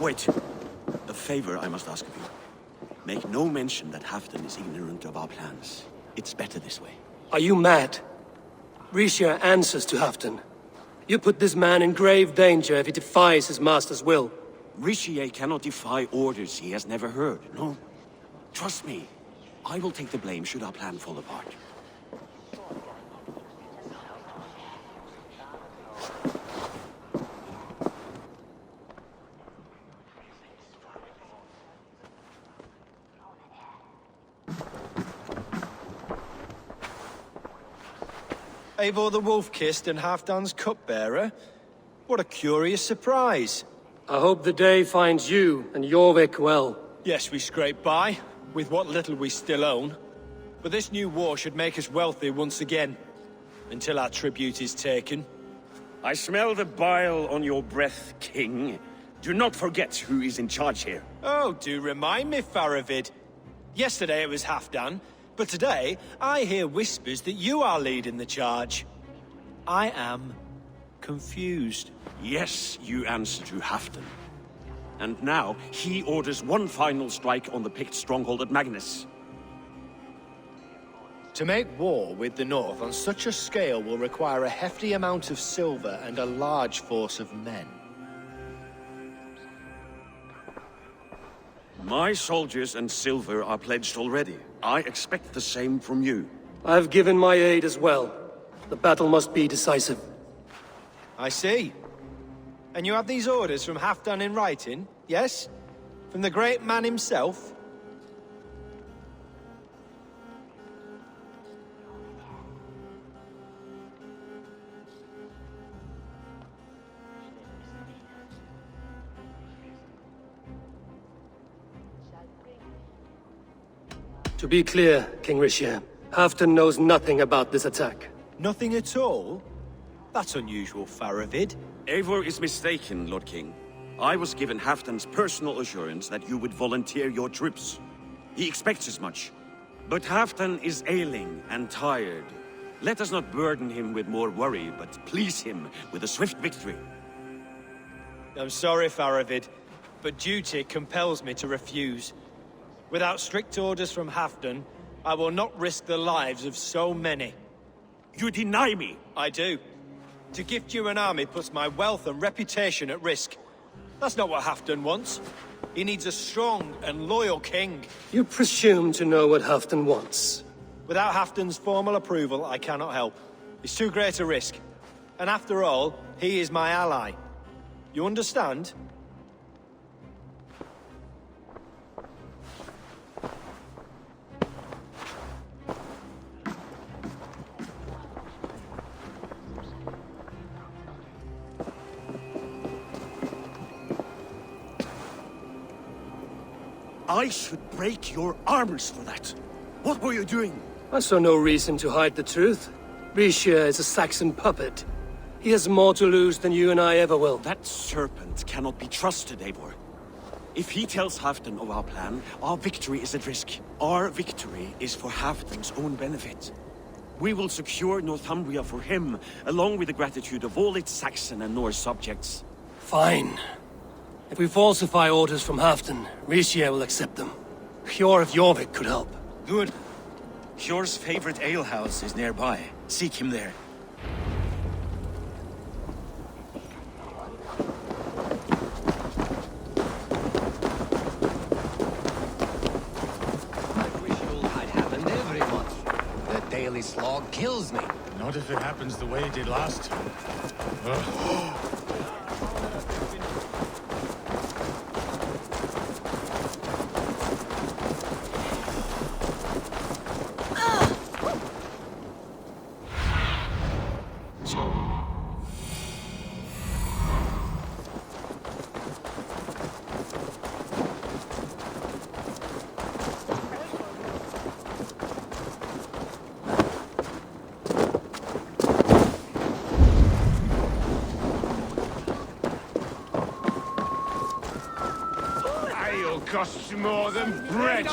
Wait. A favor I must ask of you. Make no mention that Halfdan is ignorant of our plans. It's better this way. Are you mad? Eurvicscire answers to Halfdan. You put this man in grave danger if he defies his master's will. Eurvicscire cannot defy orders he has never heard, no? Trust me. I will take the blame should our plan fall apart. Eivor the Wolf-Kissed and Halfdan's cupbearer? What a curious surprise. I hope the day finds you and Jorvik well. Yes, we scrape by, with what little we still own. But this new war should make us wealthy once again, until our tribute is taken. I smell the bile on your breath, King. Do not forget who is in charge here. Oh, do remind me, Faravid. Yesterday it was Halfdan, but today I hear whispers that you are leading the charge. I am confused. Yes, you answer to Halfdan. And now, he orders one final strike on the Pict stronghold at Magnus. To make war with the North on such a scale will require a hefty amount of silver and a large force of men. My soldiers and silver are pledged already. I expect the same from you. I have given my aid as well. The battle must be decisive. I see. And you have these orders from Halfdan in writing, yes? From the great man himself? To be clear, King Eurvicscire, Halfdan knows nothing about this attack. Nothing at all? That's unusual, Faravid. Eivor is mistaken, Lord King. I was given Halfdan's personal assurance that you would volunteer your troops. He expects as much. But Halfdan is ailing and tired. Let us not burden him with more worry, but please him with a swift victory. I'm sorry, Faravid, but duty compels me to refuse. Without strict orders from Halfdan, I will not risk the lives of so many. You deny me! I do. To gift you an army puts my wealth and reputation at risk. That's not what Halfdan wants. He needs a strong and loyal king. You presume to know what Halfdan wants. Without Halfdan's formal approval, I cannot help. It's too great a risk. And after all, he is my ally. You understand? I should break your arms for that. What were you doing? I saw no reason to hide the truth. Eurvicscire is a Saxon puppet. He has more to lose than you and I ever will. That serpent cannot be trusted, Eivor. If he tells Halfdan of our plan, our victory is at risk. Our victory is for Halfdan's own benefit. We will secure Northumbria for him, along with the gratitude of all its Saxon and Norse subjects. Fine. If we falsify orders from Halfdan, Eurvicscire will accept them. Hjor of Jorvik could help. Good. Hjor's favorite alehouse is nearby. Seek him there. I wish all had happened every month. The daily slog kills me. Not if it happens the way it did last time. Ugh. Costs more than bread.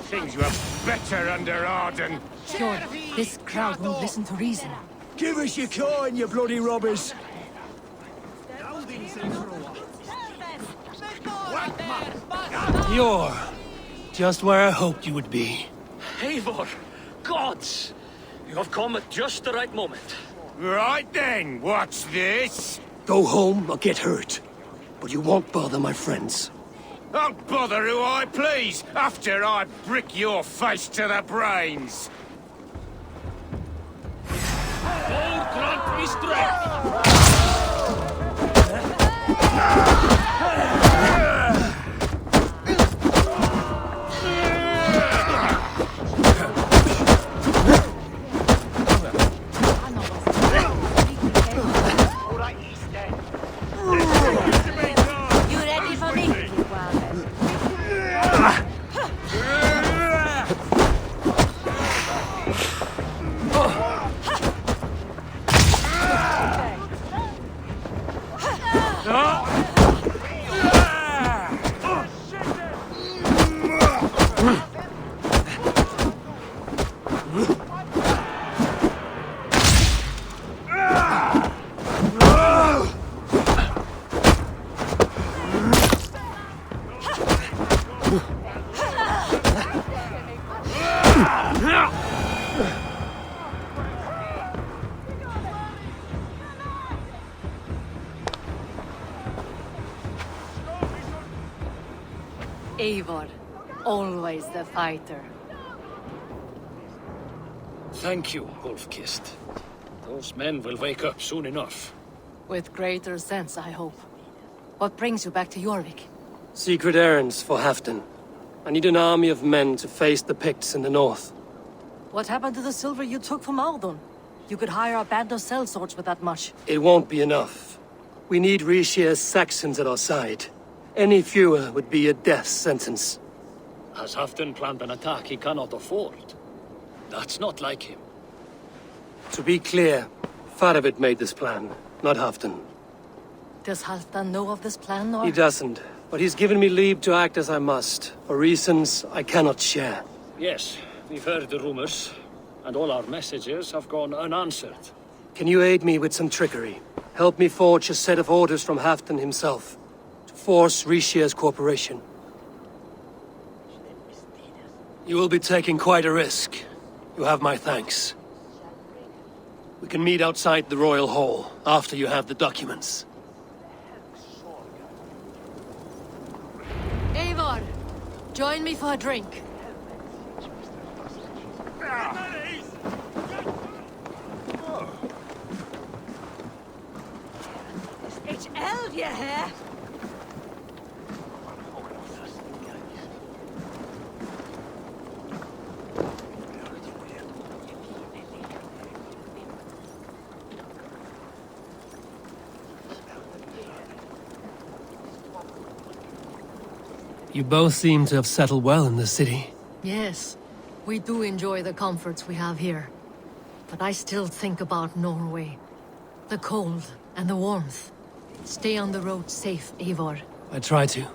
Things were better under Arden. Sure, this crowd won't listen to reason. Give us your coin, you bloody robbers! You're just where I hoped you would be. Eivor! Gods! You have come at just the right moment. Right then, what's this? Go home or get hurt. But you won't bother my friends. I'll bother who I please, after I brick your face to the brains. God grant me strength! You ready for me? Eivor, always the fighter. Thank you, Wolf-Kissed. Those men will wake up soon enough. With greater sense, I hope. What brings you back to Jorvik? Secret errands for Halfdan. I need an army of men to face the Picts in the north. What happened to the silver you took from Aldon? You could hire a band of sellswords with that much. It won't be enough. We need Rishia's Saxons at our side. Any fewer would be a death sentence. Has Halfdan planned an attack he cannot afford? That's not like him. To be clear, Faravid made this plan, not Halfdan. Does Halfdan know of this plan, or...? He doesn't, but he's given me leave to act as I must, for reasons I cannot share. Yes, we've heard the rumors, and all our messages have gone unanswered. Can you aid me with some trickery? Help me forge a set of orders from Halfdan himself, to force Rishia's cooperation. You will be taking quite a risk. You have my thanks. We can meet outside the Royal Hall, after you have the documents. Eivor, join me for a drink. It's eld, you hear? You both seem to have settled well in the city. Yes, we do enjoy the comforts we have here. But I still think about Norway. The cold and the warmth. Stay on the road safe, Eivor. I try to.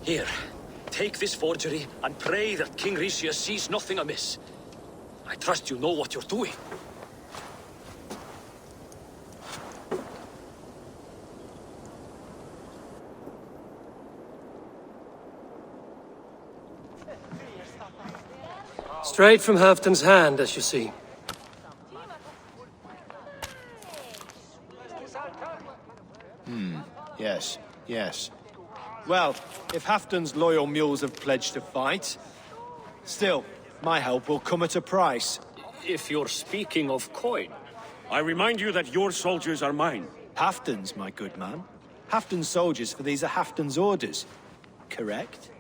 Here, take this forgery and pray that King Rishia sees nothing amiss. I trust you know what you're doing. Straight from Halfdan's hand, as you see. Yes, yes. Well, if Halfdan's loyal mules have pledged to fight, still, my help will come at a price. If you're speaking of coin. I remind you that your soldiers are mine. Halfdan's, my good man. Halfdan's soldiers, for these are Halfdan's orders. Correct?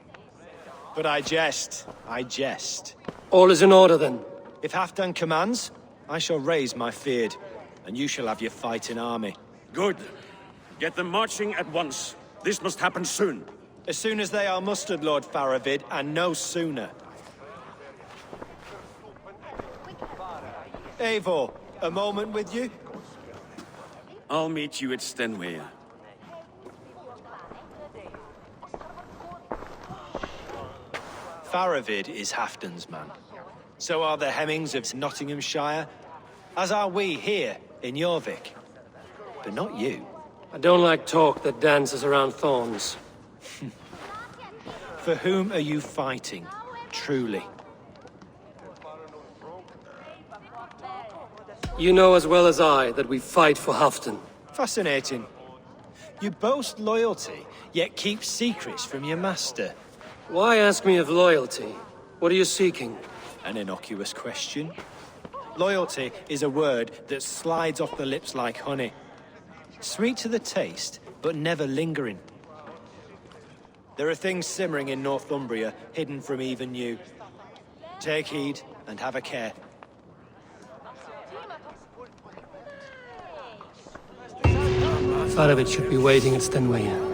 But I jest. I jest. All is in order then. If Halfdan commands, I shall raise my feared, and you shall have your fighting army. Good. Get them marching at once. This must happen soon. As soon as they are mustered, Lord Faravid, and no sooner. Eivor, a moment with you? I'll meet you at Stenway. Faravid is Halfdan's man. So are the Hemmings of Nottinghamshire, as are we here in Jorvik. But not you. I don't like talk that dances around thorns. For whom are you fighting, truly? You know as well as I that we fight for Halfdan. Fascinating. You boast loyalty, yet keep secrets from your master. Why ask me of loyalty? What are you seeking? An innocuous question. Loyalty is a word that slides off the lips like honey. Sweet to the taste, but never lingering. There are things simmering in Northumbria, hidden from even you. Take heed, and have a care. Faravid should be waiting at Stenway.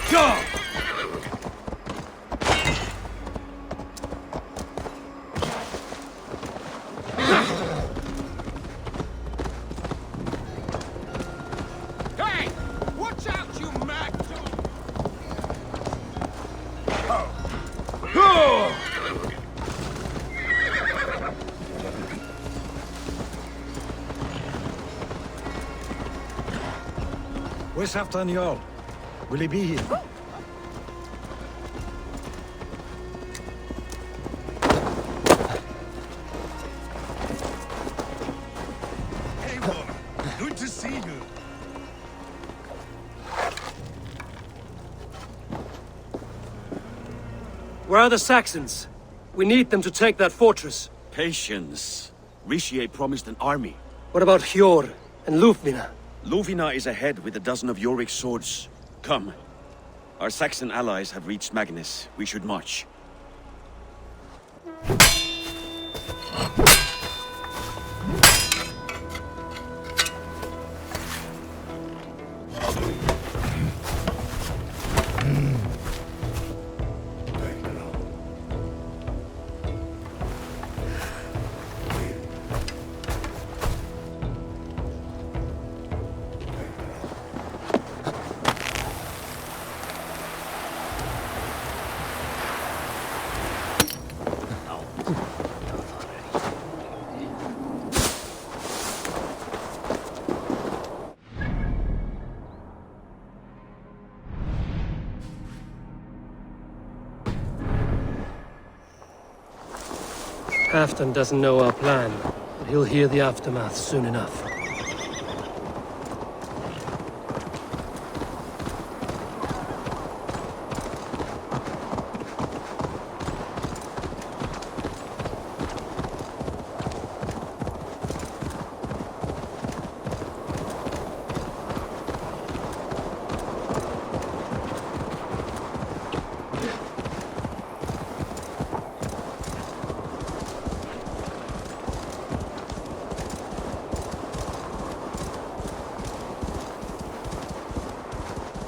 Go! Hey! Watch out, you mad dog! Where's Halfdan Jarl? Will he be here? Eivor, good to see you. Where are the Saxons? We need them to take that fortress. Patience. Ricier promised an army. What about Hjor and Lufvina? Luvina is ahead with a dozen of Jorvik's swords. Come. Our Saxon allies have reached Magnus. We should march. Halfdan doesn't know our plan, but he'll hear the aftermath soon enough.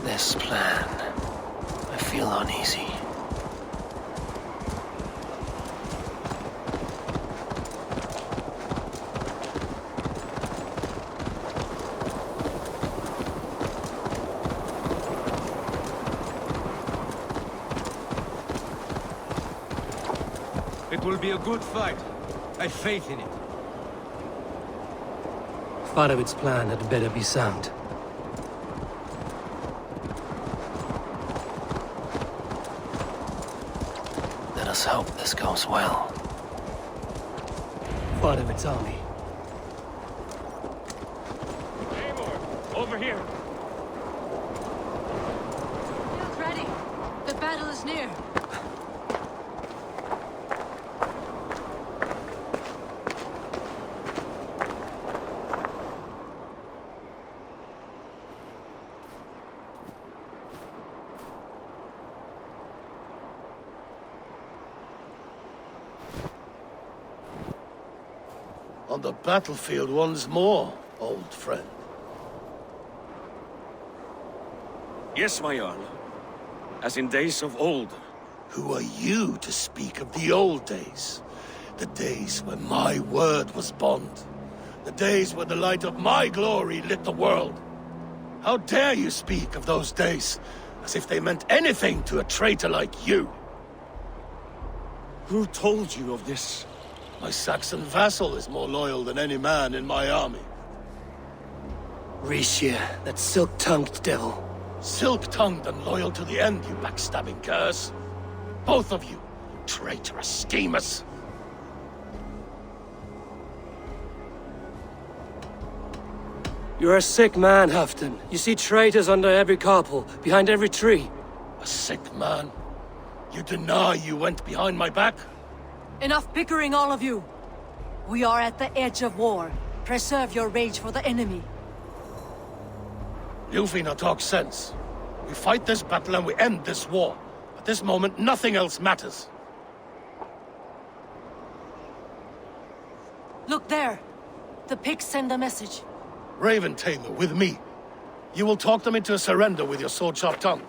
This plan, I feel uneasy. It will be a good fight. I have faith in it. Farovit's plan had better be sound. Let us hope this goes well. Farovit's army. Eivor, over here. Get ready. The battle is near. On the battlefield once more, old friend. Yes, my Jarl. As in days of old. Who are you to speak of the old days? The days when my word was bond. The days when the light of my glory lit the world. How dare you speak of those days as if they meant anything to a traitor like you? Who told you of this? My Saxon vassal is more loyal than any man in my army. Ricier, that silk-tongued devil. Silk-tongued and loyal to the end, you backstabbing curs. Both of you, traitorous schemers. You're a sick man, Halfdan. You see traitors under every carpel, behind every tree. A sick man? You deny you went behind my back? Enough bickering, all of you. We are at the edge of war. Preserve your rage for the enemy. Lufvina talks sense. We fight this battle and we end this war. At this moment, nothing else matters. Look there. The pigs send a message. Raven Tamer, with me. You will talk them into a surrender with your sword-sharp tongue.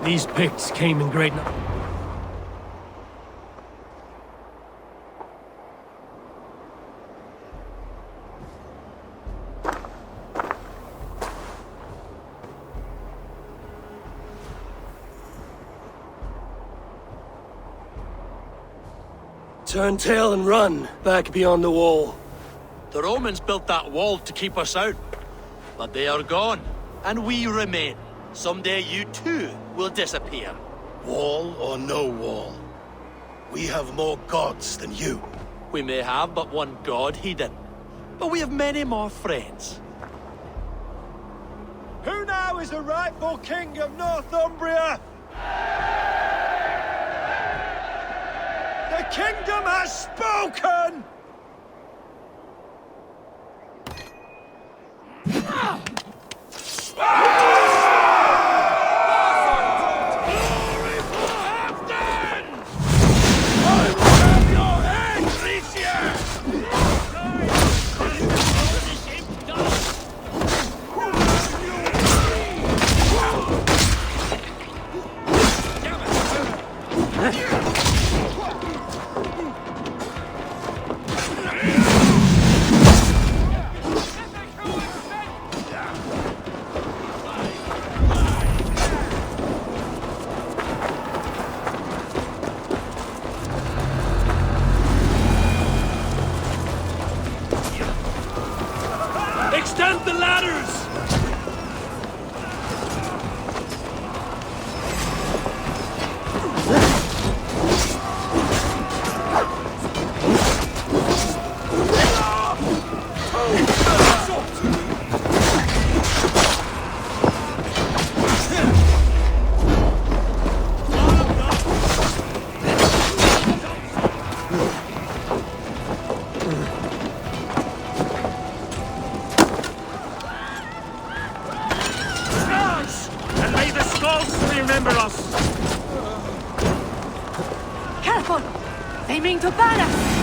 These Picts came in great numbers. Turn tail and run, back beyond the wall. The Romans built that wall to keep us out. But they are gone, and we remain. Someday you too will disappear. Wall or no wall, we have more gods than you. We may have but one god, Hedon. But we have many more friends. Who now is the rightful king of Northumbria? The kingdom has spoken! Extend the ladders! Remember us! Careful! They mean to ban us!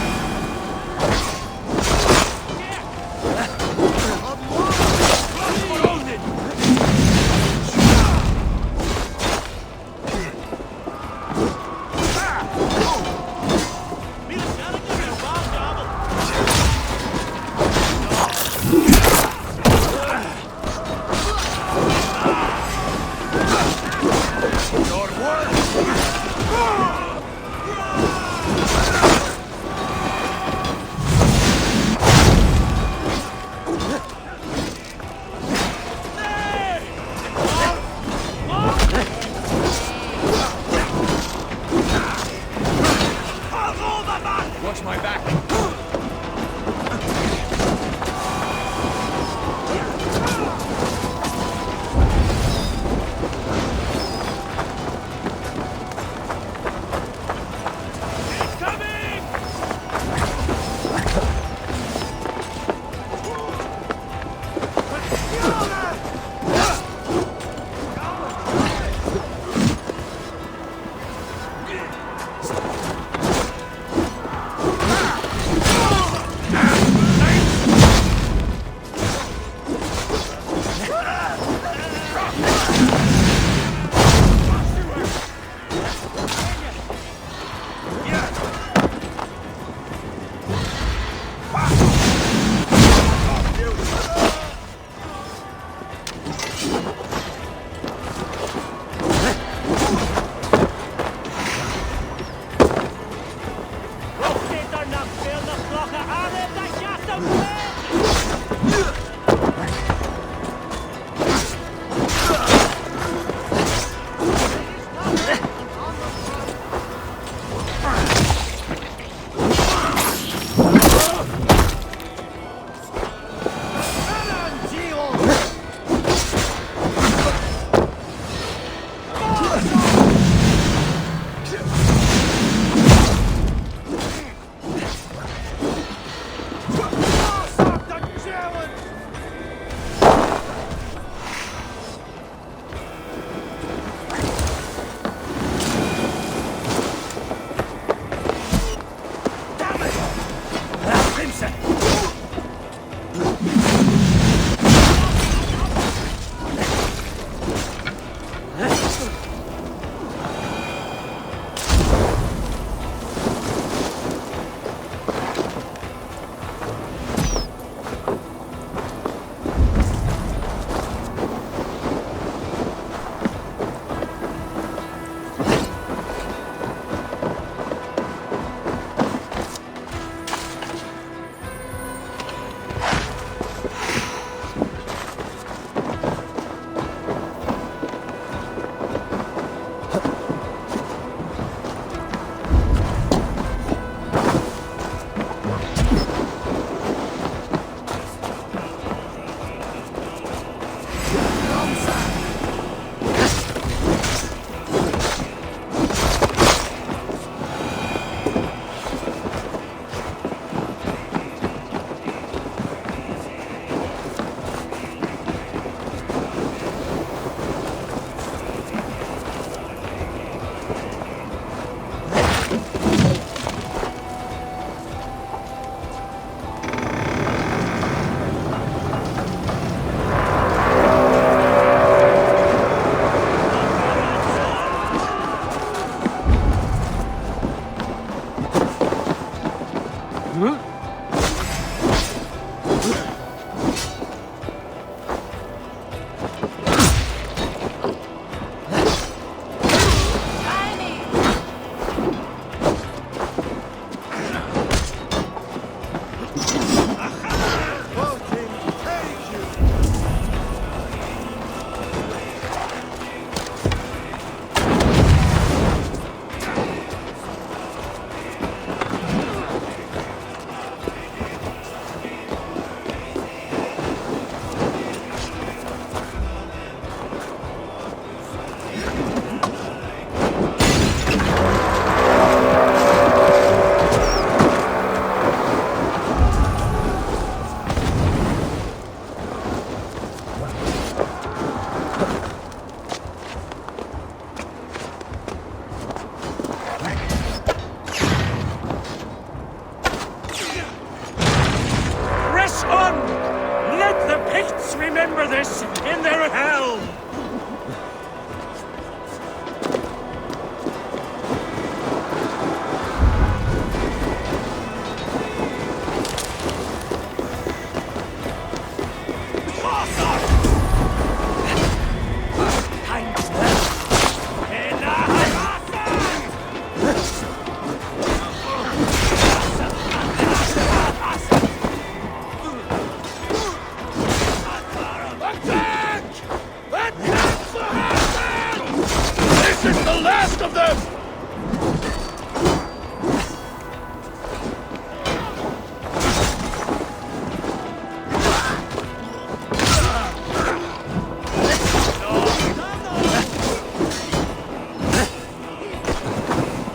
last of them!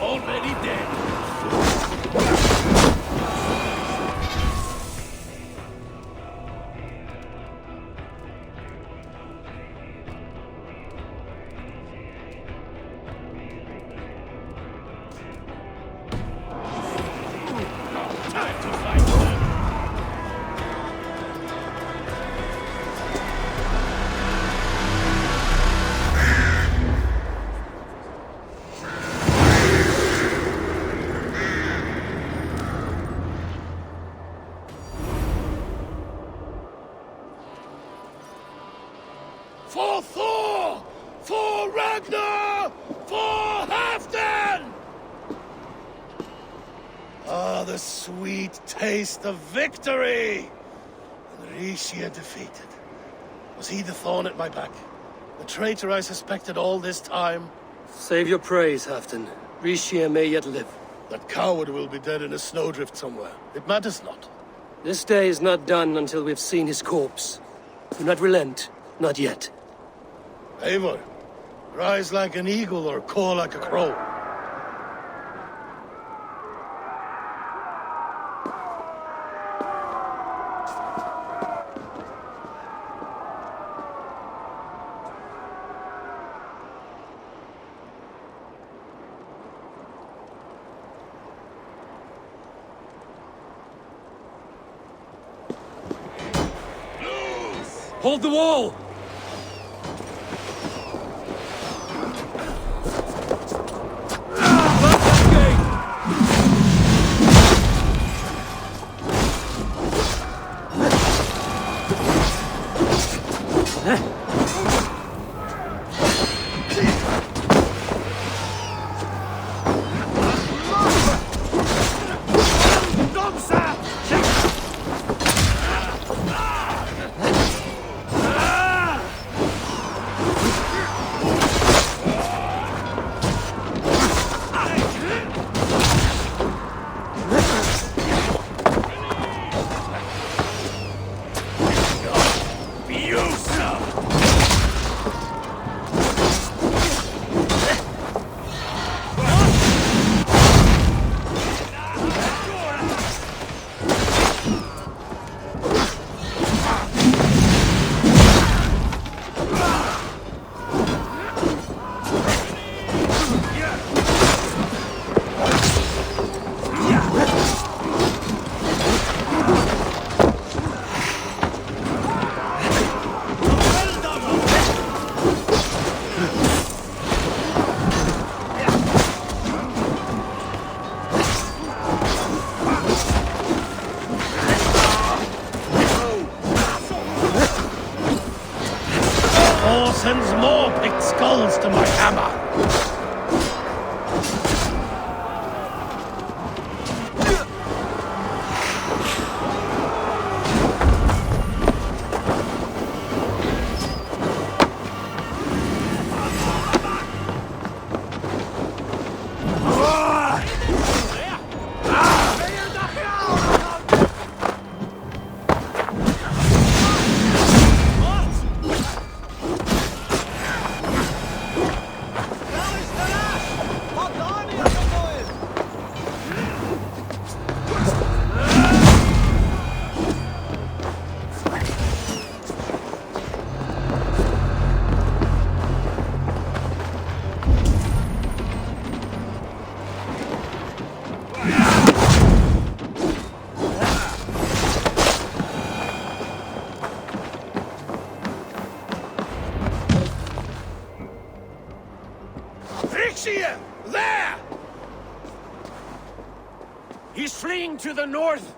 Already dead. Time to fight them. For Thor! For Ragnar! For Halfdan! Ah, the sweet taste of victory! And Rishia defeated. Was he the thorn at my back? The traitor I suspected all this time? Save your praise, Halfdan. Rishia may yet live. That coward will be dead in a snowdrift somewhere. It matters not. This day is not done until we've seen his corpse. Do not relent. Not yet. Eivor, rise like an eagle or caw like a crow. Hold the wall! Sends more picked skulls to my hammer. Eurvicscire! There! He's fleeing to the north!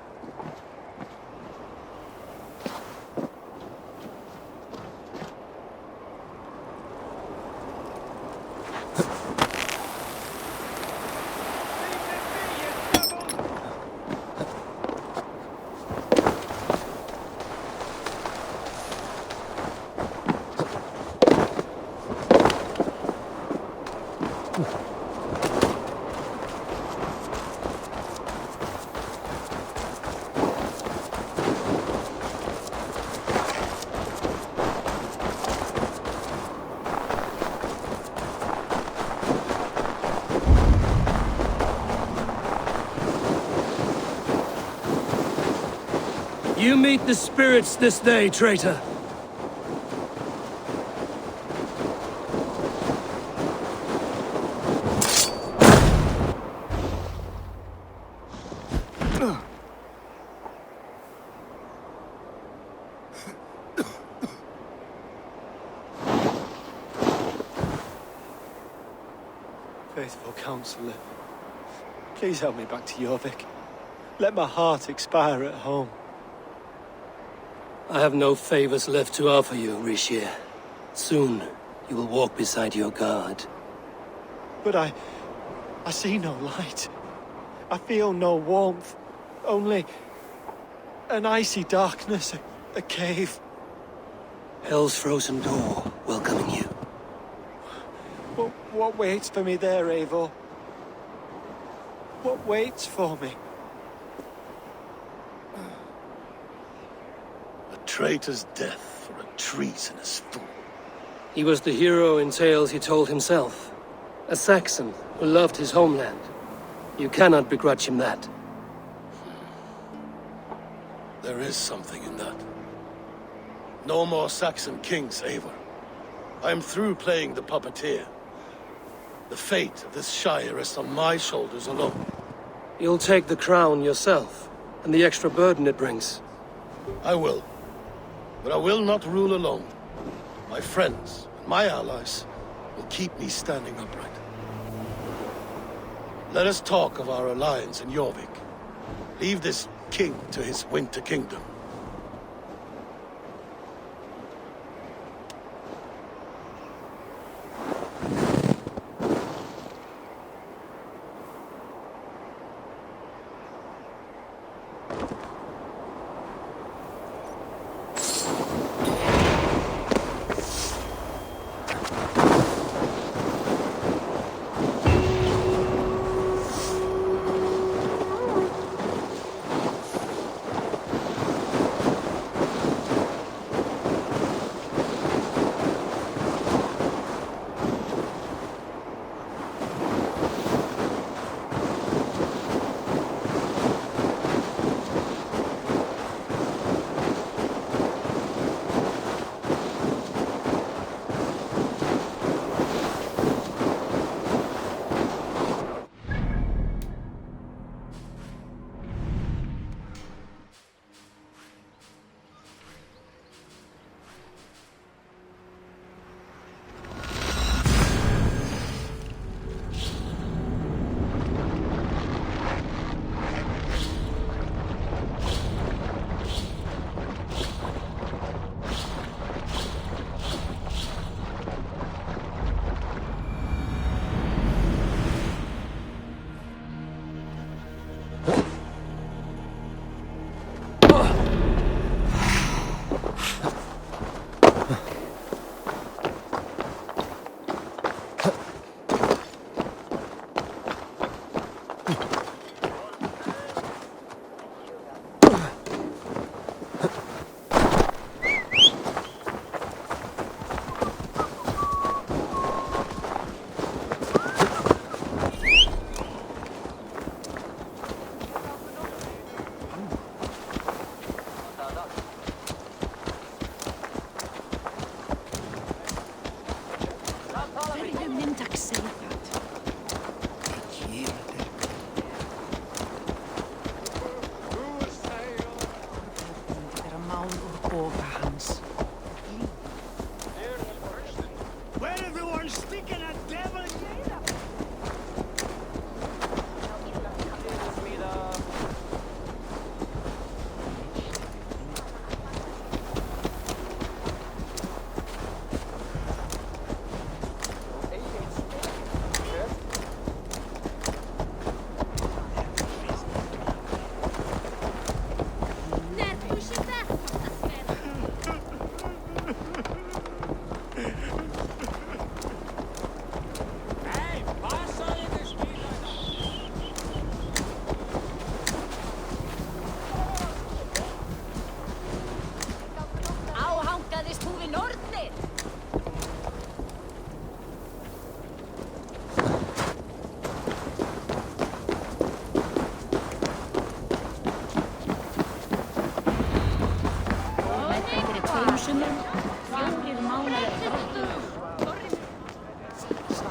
You meet the spirits this day, traitor. Faithful counselor, please help me back to Jorvik. Let my heart expire at home. I have no favors left to offer you, Eurvicscire. Soon, you will walk beside your guard. But I see no light. I feel no warmth. Only an icy darkness, a cave. Hell's frozen door welcoming you. What waits for me there, Eivor? What waits for me? A traitor's death for a treasonous fool. He was the hero in tales he told himself. A Saxon who loved his homeland. You cannot begrudge him that. There is something in that. No more Saxon kings, Eivor. I am through playing the puppeteer. The fate of this shire rests on my shoulders alone. You'll take the crown yourself, and the extra burden it brings. I will. But I will not rule alone. My friends and my allies will keep me standing upright. Let us talk of our alliance in Jorvik. Leave this king to his winter kingdom.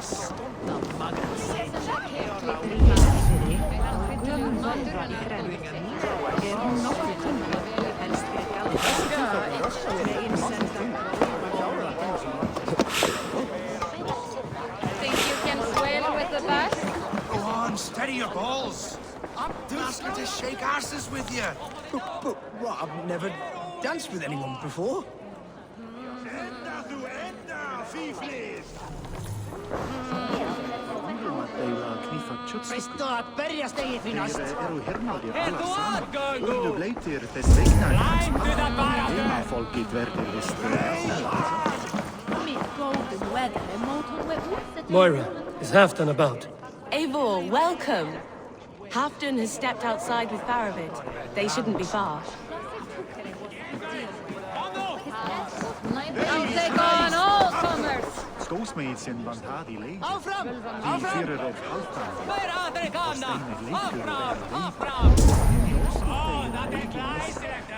Think you can swim with the best? Go on, steady your balls. I'm asking to shake asses with you. But what? I've never danced with anyone before. Veistu að berjast eigið því næst? Þú bleitir þess vegna fólkið verður Moira, is Halfdan about? Eivor, welcome. Halfdan has stepped outside with Faravid. They shouldn't be far. I'll take on all comers. Skósmeidsin van það í leið. Áfram! Því fyrir er Halfdan. Hver aðri kanna? Áfram! Áfram! Ó, það glæsilegt!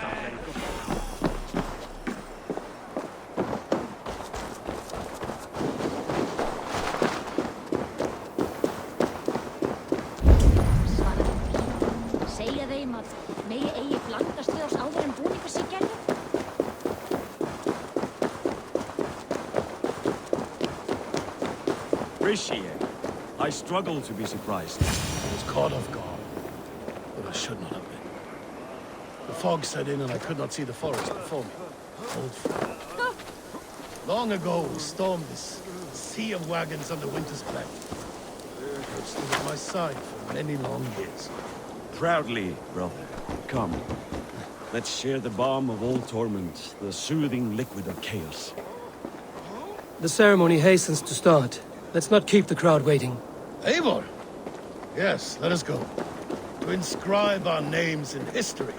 Segja þeim að megi eigi blandast við oss áður en búningar sig gerðu. I struggle to be surprised. I was caught off guard, but I should not have been. The fog set in and I could not see the forest before me. Old friend. Long ago, we stormed this sea of wagons under winter's plague. You stood at my side for many long years. Proudly, brother. Come. Let's share the balm of old torment, the soothing liquid of chaos. The ceremony hastens to start. Let's not keep the crowd waiting. Eivor! Yes, let us go. To inscribe our names in history.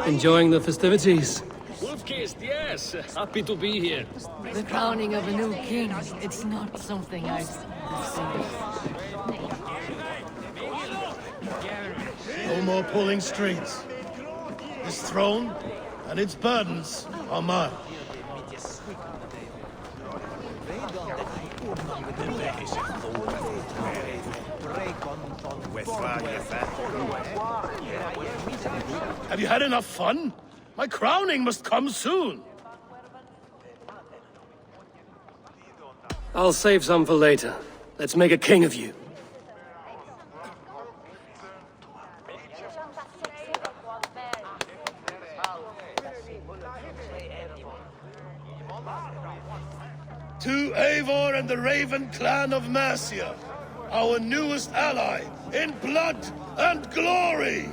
Enjoying the festivities? Wolf-kissed, yes. Happy to be here. The crowning of a new king, it's not something I've seen. No more pulling strings. This throne and its burdens are mine. Have you had enough fun? My crowning must come soon. I'll save some for later. Let's make a king of you. To Eivor and the Raven clan of Mercia, our newest ally in blood and glory!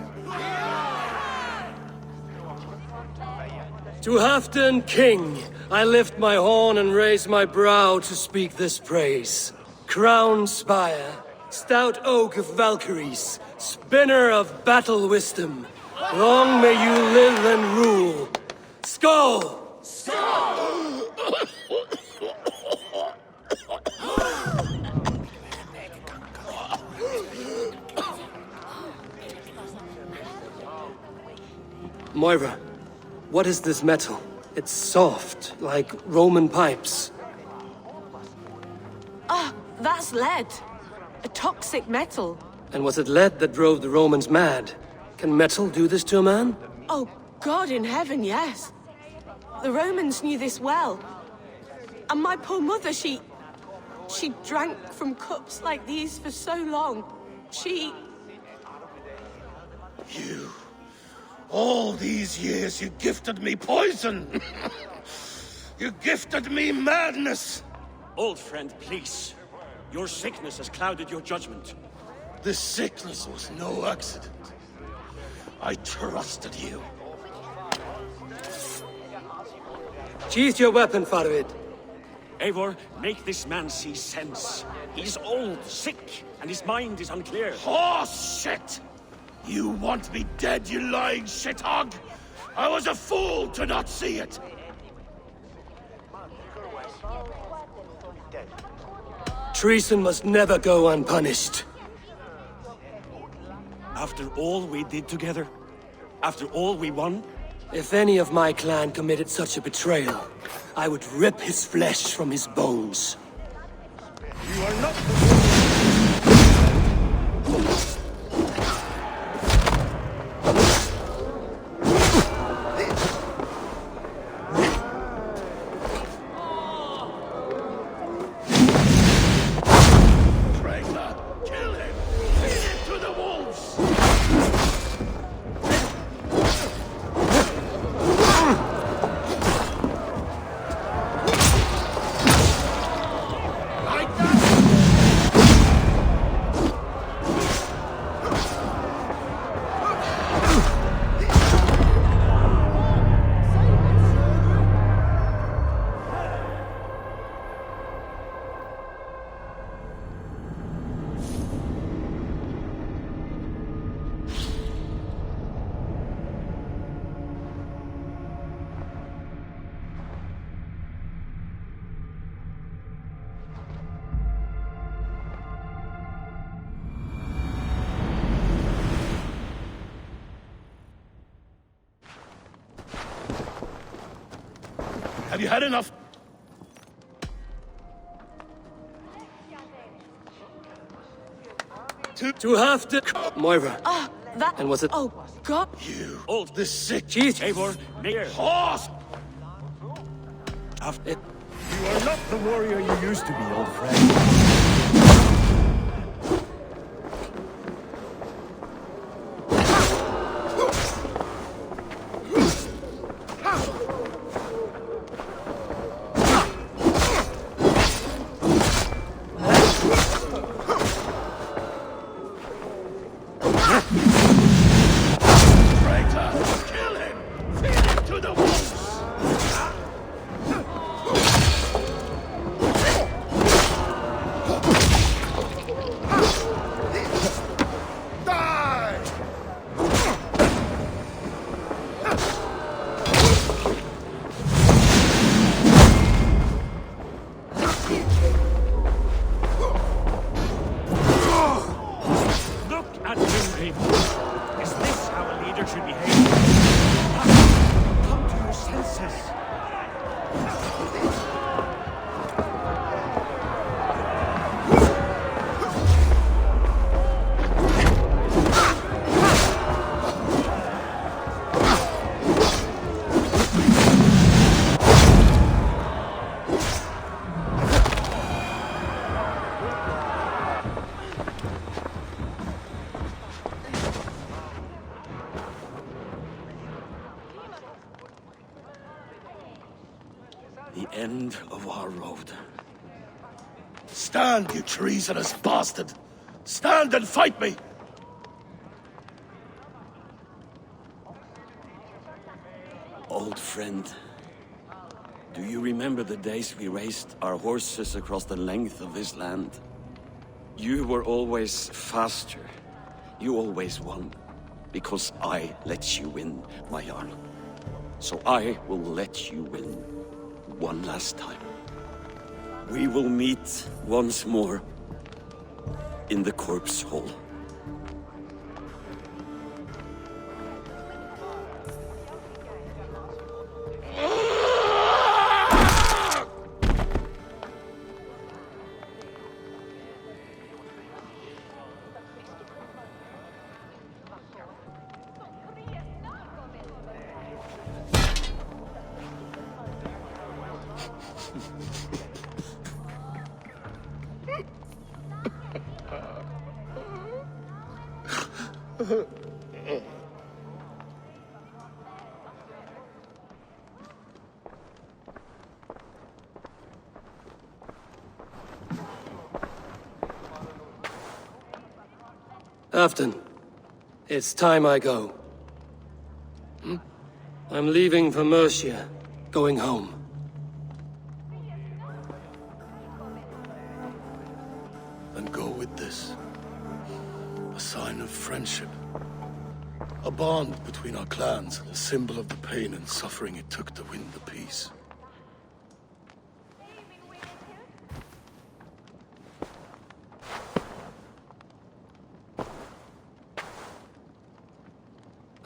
To Halfdan, king, I lift my horn and raise my brow to speak this praise. Crown spire, stout oak of Valkyries, spinner of battle wisdom, long may you live and rule. Skål! Moira, what is this metal? It's soft, like Roman pipes. Ah, that's lead. A toxic metal. And was it lead that drove the Romans mad? Can metal do this to a man? Oh, God in heaven, yes. The Romans knew this well. And my poor mother, she drank from cups like these for so long. You... All these years you gifted me poison! You gifted me madness! Old friend, please. Your sickness has clouded your judgment. This sickness was no accident. I trusted you. Sheath your weapon, Faravid. Eivor, make this man see sense. He's old, sick, and his mind is unclear. Horse shit! You want me dead, you lying shithog? I was a fool to not see it. Treason must never go unpunished. After all we did together? After all we won? If any of my clan committed such a betrayal, I would rip his flesh from his bones. You are not Have you had enough? To have to... Moira. Ah, that... And was it... Oh, God. You, old this sick... Jeez. Eivor, near. Horse! After... You are not the warrior you used to be, old friend. The end of our road. Stand, you treasonous bastard! Stand and fight me! Old friend, do you remember the days we raced our horses across the length of this land? You were always faster. You always won. Because I let you win, my Jarl. So I will let you win one last time. We will meet once more in the corpse hall. Afton, it's time I go. I'm leaving for Mercia, going home. And go with this. A sign of friendship. A bond between our clans, a symbol of the pain and suffering it took to win the peace.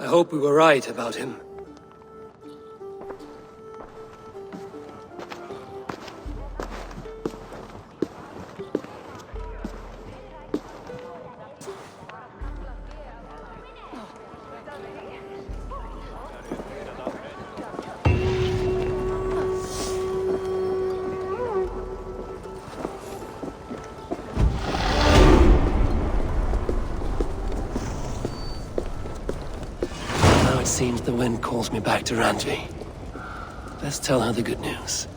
I hope we were right about him. Seems the wind calls me back to Randvi. Let's tell her the good news.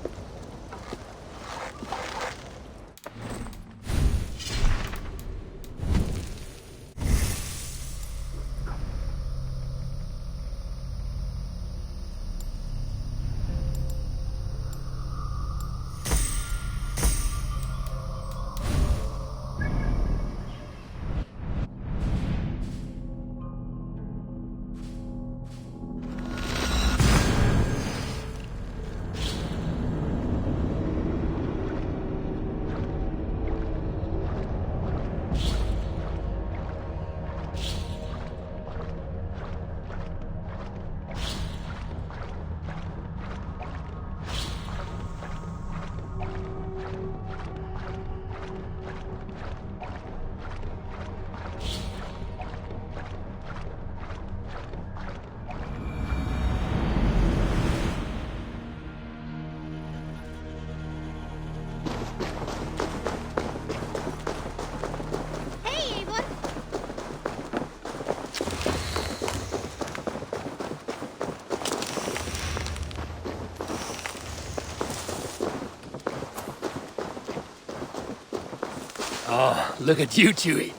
Oh, look at you two.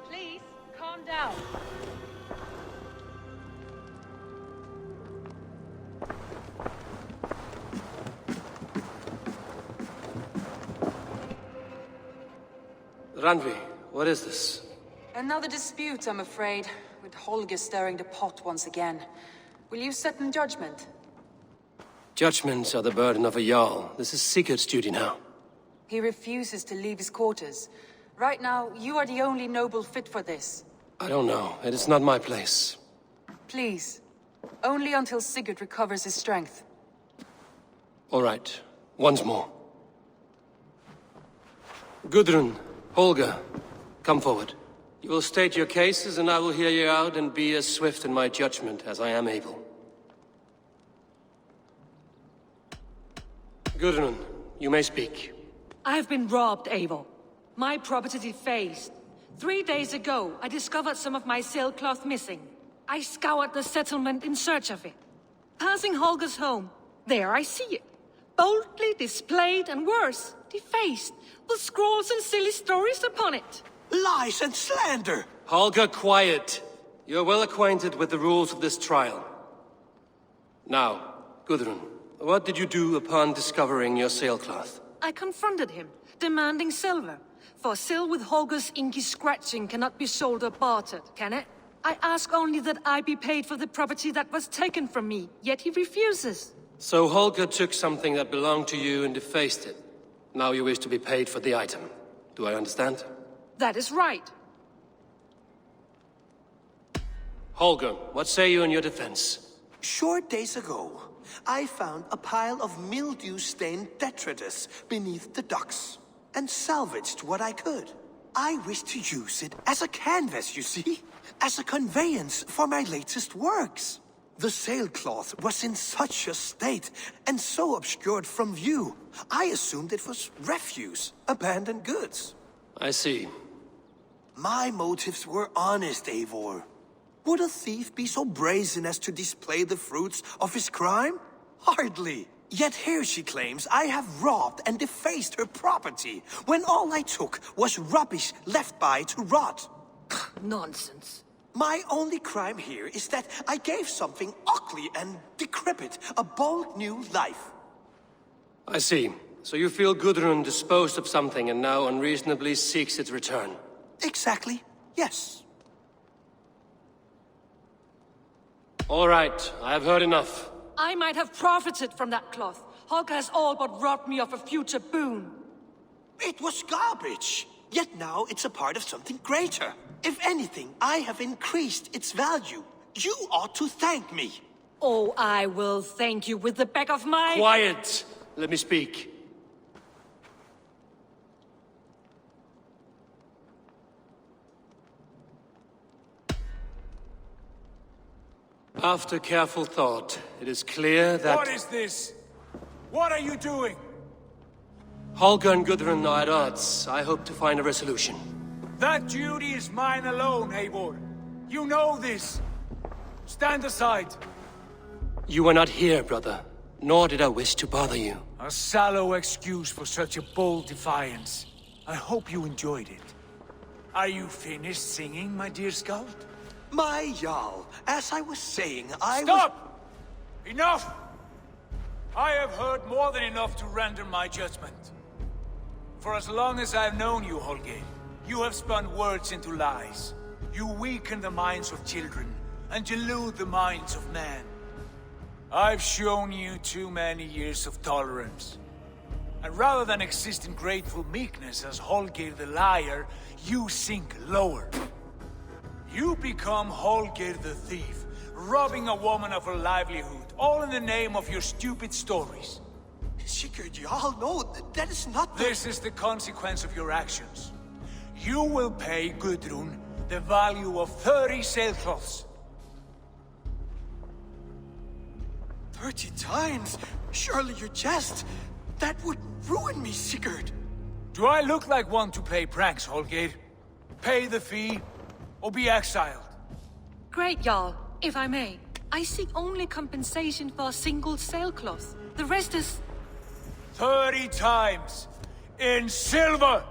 Please, calm down. Randvi, what is this? Another dispute, I'm afraid, with Holger stirring the pot once again. Will you set in judgment? Judgments are the burden of a Jarl. This is Sigurd's duty now. He refuses to leave his quarters. Right now, you are the only noble fit for this. I don't know. It is not my place. Please. Only until Sigurd recovers his strength. All right. Once more. Gudrun, Holger, come forward. You will state your cases, and I will hear you out and be as swift in my judgment as I am able. Gudrun, you may speak. I have been robbed, Eivor. My property defaced. 3 days ago, I discovered some of my sailcloth missing. I scoured the settlement in search of it. Passing Holger's home, there I see it. Boldly displayed and worse, defaced, with scrawls and silly stories upon it. Lies and slander! Holger, quiet! You're well acquainted with the rules of this trial. Now, Gudrun, what did you do upon discovering your sailcloth? I confronted him, demanding silver. For sil with Holger's inky scratching cannot be sold or bartered, can it? I ask only that I be paid for the property that was taken from me, yet he refuses. So Holger took something that belonged to you and defaced it. Now you wish to be paid for the item. Do I understand? That is right. Holger, what say you in your defense? Short days ago, I found a pile of mildew-stained detritus beneath the docks, and salvaged what I could. I wish to use it as a canvas, you see? As a conveyance for my latest works. The sailcloth was in such a state, and so obscured from view, I assumed it was refuse, abandoned goods. I see. My motives were honest, Eivor. Would a thief be so brazen as to display the fruits of his crime? Hardly. Yet here she claims I have robbed and defaced her property, when all I took was rubbish left by to rot. Nonsense. My only crime here is that I gave something ugly and decrepit a bold new life. I see. So you feel Gudrun disposed of something and now unreasonably seeks its return? Exactly, yes. All right, I have heard enough. I might have profited from that cloth. Holger has all but robbed me of a future boon. It was garbage. Yet now it's a part of something greater. If anything, I have increased its value. You ought to thank me. Oh, I will thank you with the back of my... Quiet! Let me speak. After careful thought, it is clear that... What is this? What are you doing? Holger and Gudrun are at odds. I hope to find a resolution. That duty is mine alone, Eivor. You know this. Stand aside. You were not here, brother. Nor did I wish to bother you. A sallow excuse for such a bold defiance. I hope you enjoyed it. Are you finished singing, my dear scout? My Jarl, as I was saying, Stop! Enough! I have heard more than enough to render my judgment. For as long as I've known you, Holger, you have spun words into lies. You weaken the minds of children, and delude the minds of men. I've shown you too many years of tolerance. And rather than exist in grateful meekness as Holger the liar, you sink lower. You become Holger the thief, robbing a woman of her livelihood, all in the name of your stupid stories. Sigurd, Jarl, no, that is not the... This is the consequence of your actions. You will pay Gudrun the value of 30 sailcloths. 30 times? Surely you jest. That would ruin me, Sigurd. Do I look like one to play pranks, Holger? Pay the fee, or be exiled. Great, Jarl. If I may, I seek only compensation for a single sailcloth. The rest is... 30 times! In silver!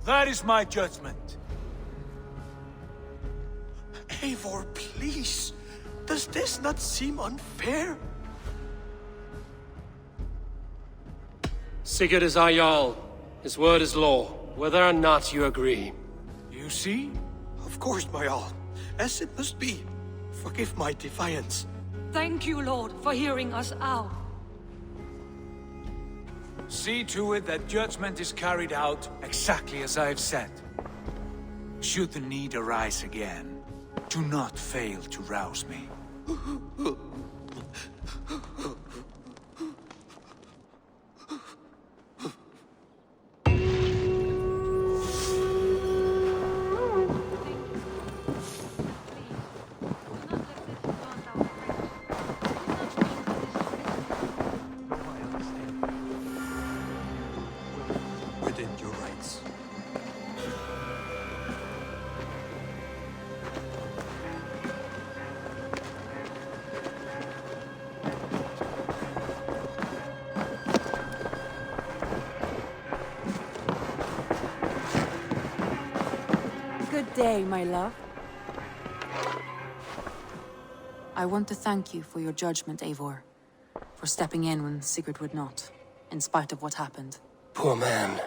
That is my judgment. Eivor, please. Does this not seem unfair? Sigurd is our Jarl. His word is law, whether or not you agree. You see? Of course, my Jarl. As it must be. Forgive my defiance. Thank you, Lord, for hearing us out. See to it that judgment is carried out exactly as I have said. Should the need arise again, do not fail to rouse me. Within your rights. Good day, my love. I want to thank you for your judgment, Eivor. For stepping in when Sigurd would not, in spite of what happened. Poor man.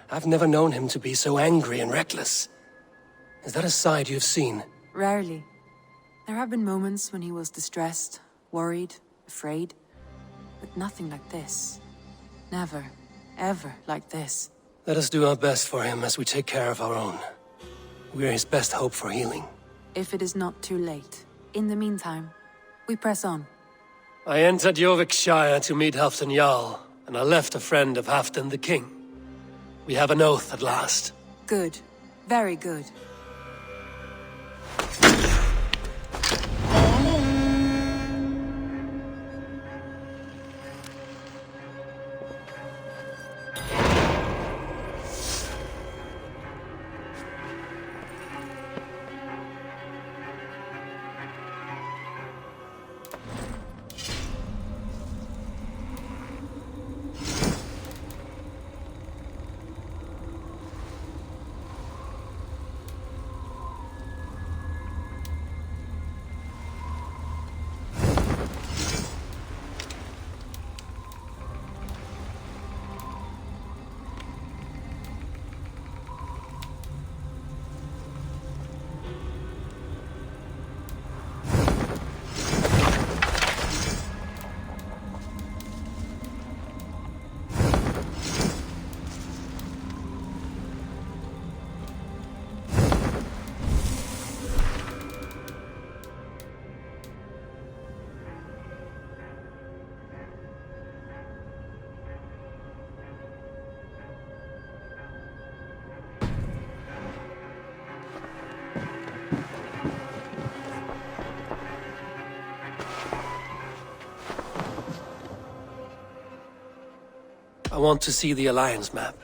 I've never known him to be so angry and reckless. Is that a side you've seen? Rarely. There have been moments when he was distressed, worried, afraid. But nothing like this. Never, ever like this. Let us do our best for him as we take care of our own. We're his best hope for healing. If it is not too late. In the meantime, we press on. I entered Eurvicscire to meet Halfdan Jarl, and I left a friend of Halfdan the King. We have an oath at last. Good. Very good. I want to see the Alliance map.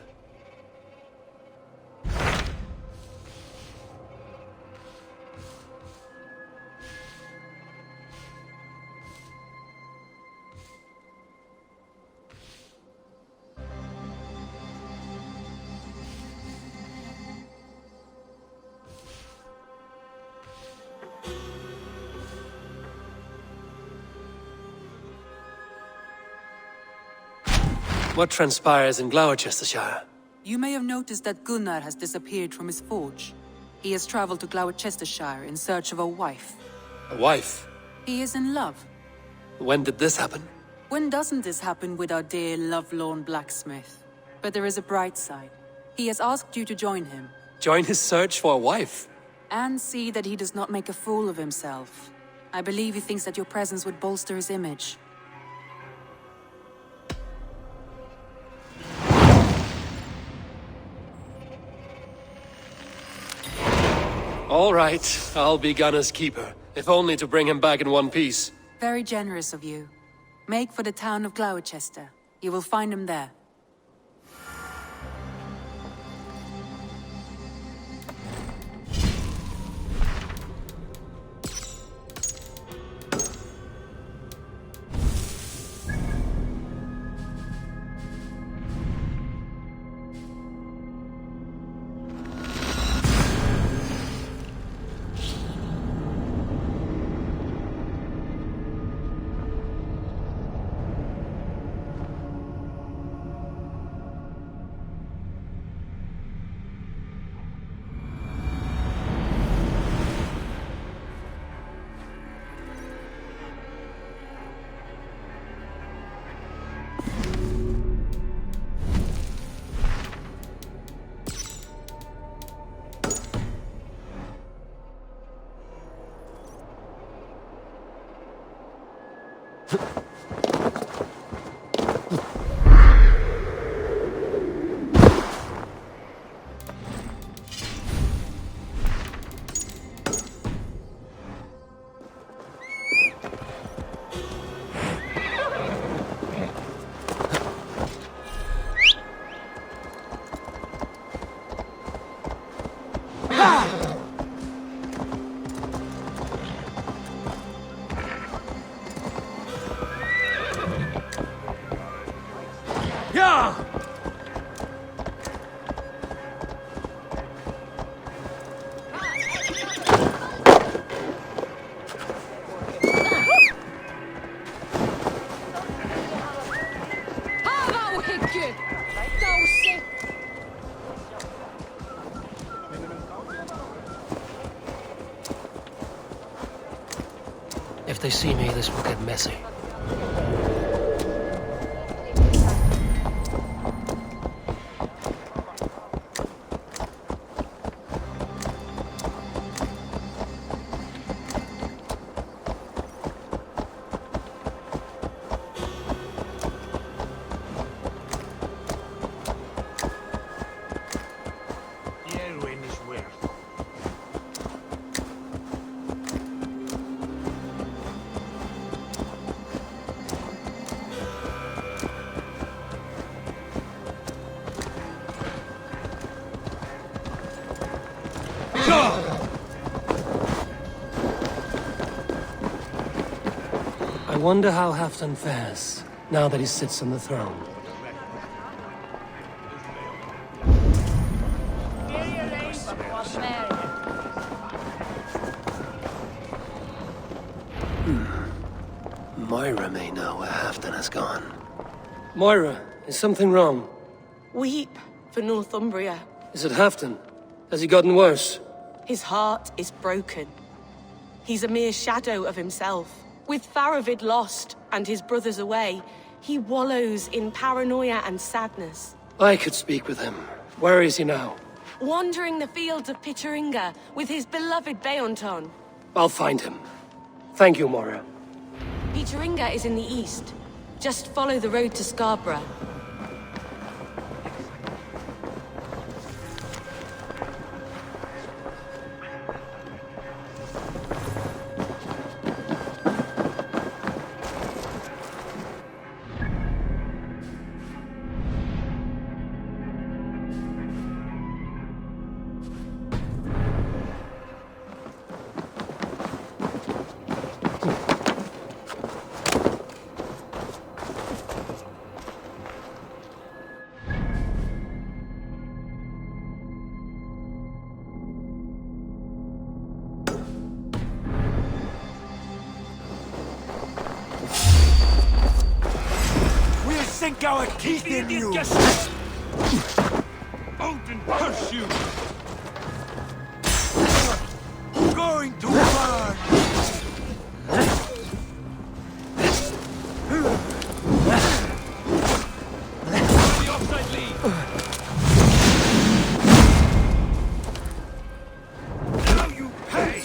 What transpires in Gloucestershire? You may have noticed that Gunnar has disappeared from his forge. He has traveled to Gloucestershire in search of a wife. A wife? He is in love. When did this happen? When doesn't this happen with our dear lovelorn blacksmith? But there is a bright side. He has asked you to join him. Join his search for a wife? And see that he does not make a fool of himself. I believe he thinks that your presence would bolster his image. All right, I'll be Gunner's keeper, if only to bring him back in one piece. Very generous of you. Make for the town of Gloucester. You will find him there. If they see me, this will get messy. I wonder how Halfdan fares, now that he sits on the throne. Moira may know where Halfdan has gone. Moira, is something wrong? Weep for Northumbria. Is it Halfdan? Has he gotten worse? His heart is broken. He's a mere shadow of himself. With Faravid lost and his brothers away, he wallows in paranoia and sadness. I could speak with him. Where is he now? Wandering the fields of Pittaringa with his beloved Beonton. I'll find him. Thank you, Moira. Pittaringa is in the east. Just follow the road to Scarborough. sink our teeth in you! Out and curse you! Going to burn! The offside lead! Now you pay!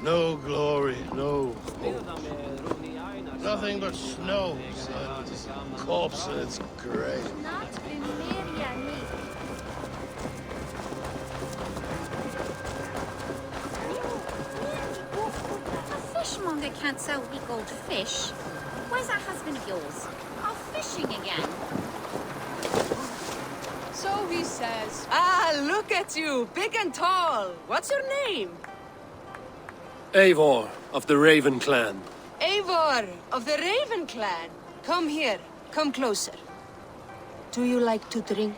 No glory, no hope. Nothing but snow, son. Corpse in its grave. A fishmonger can't sell weak old fish. Where's that husband of yours? Off fishing again. So he says. Ah, look at you, big and tall. What's your name? Eivor, of the Raven clan. Eivor, of the Raven clan. Come here, come closer. Do you like to drink?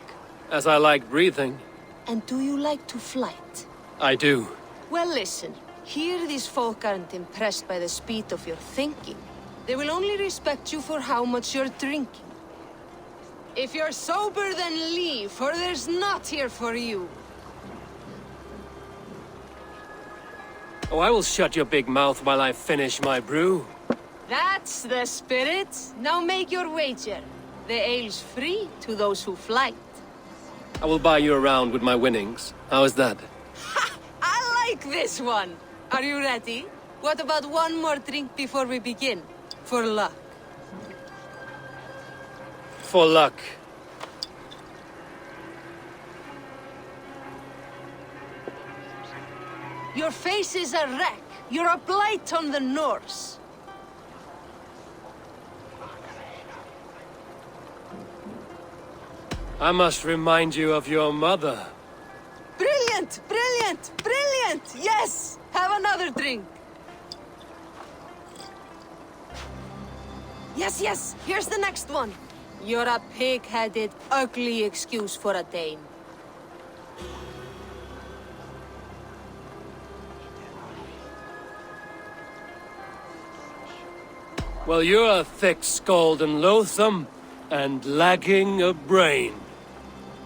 As I like breathing. And do you like to flight? I do. Well, listen. Here these folk aren't impressed by the speed of your thinking. They will only respect you for how much you're drinking. If you're sober, then leave, for there's naught here for you. Oh, I will shut your big mouth while I finish my brew. That's the spirit. Now make your wager. The ale's free to those who flight. I will buy you around with my winnings. How is that? I like this one. Are you ready? What about one more drink before we begin? For luck. For luck. Your face is a wreck. You're a blight on the Norse. I must remind you of your mother. Brilliant! Brilliant! Brilliant! Yes! Have another drink. Yes, yes! Here's the next one. You're a pig-headed, ugly excuse for a Dane. Well, you're a thick-skulled and loathsome, and lacking a brain.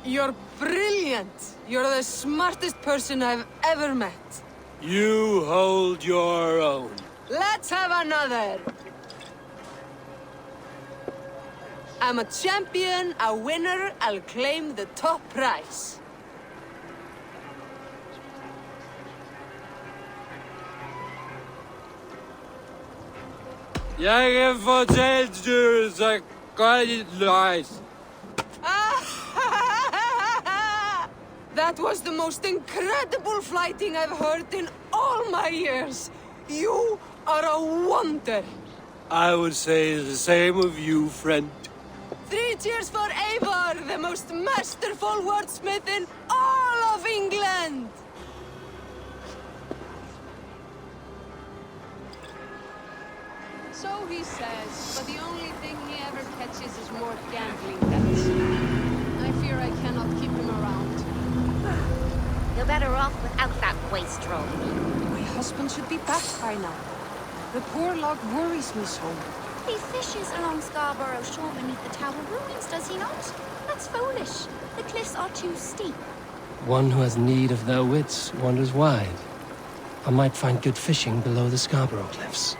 You're brilliant! You're the smartest person I've ever met. You hold your own. Let's have another! I'm a champion, a winner, I'll claim the top prize. Jeg fortæller du, så godt it lies. That was the most incredible fighting I've heard in all my years. You are a wonder. I would say the same of you, friend. 3 cheers for Eivor, the most masterful wordsmith in all of England! So he says, but the only thing he ever catches is more gambling debts. I fear I cannot keep him around. You're better off without that wastrel. My husband should be back by now. The poor log worries me so. He fishes along Scarborough shore beneath the tower ruins, does he not? That's foolish. The cliffs are too steep. One who has need of their wits wonders why. I might find good fishing below the Scarborough Cliffs.